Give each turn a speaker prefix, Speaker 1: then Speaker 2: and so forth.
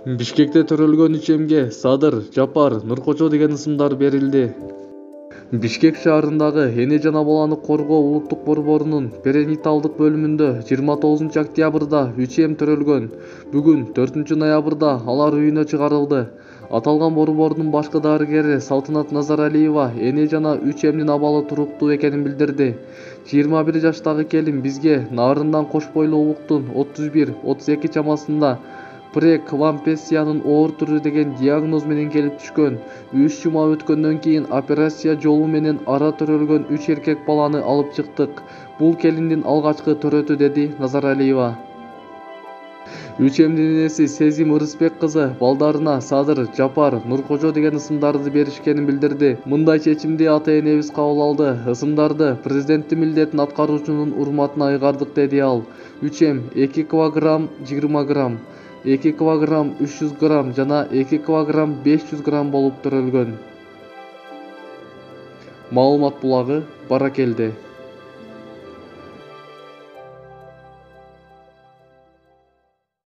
Speaker 1: Бишкекте төрөлгөн ичемге Садыр, Жапар, Нуркожо деген ысымдар берилди. Бишкек шаарындагы эне жана баланы коргоо улуттук борборунун перинаталдык бөлүмүндө 29 октябрда 3 эм төрөлгөн. Бүгүн 4 ноябрда алар үйүнө чыгарылды. Аталган борбордун башкы дарыгери Салтанат Назаралиева эне жана 3 эмдин абалы туруктуу экенин билдирди. 21 жаштагы келин бизге Нарындан Кош бойлуу улуктун 31-32 чамасында преэклампсиянын оор түрү деген диагноз менен келип түшкөн. 3 жума өткөндөн кийин операция жолу менен ара төрөлгөн 3 эркек баланы алып чыктык. Бул келиндин алгачкы төрөтү, деди Назаралиева. 3 эмдин энеси Сезим Ырысбек кызы балдарына Садыр, Жапар, Нуркожо деген ысымдарды беришкенин билдирди. Мындай чечимди ата-энебиз кабыл алды. Ысымдарды президенттин милдетин аткаруучунун урматына ыйгардык, деди ал. 3 эм 2 кг 20 грамм, 2 кг 300 грамм жана 2 кг 500 грамм болуп төрөлгөн. Маалымат булагы Баракелде.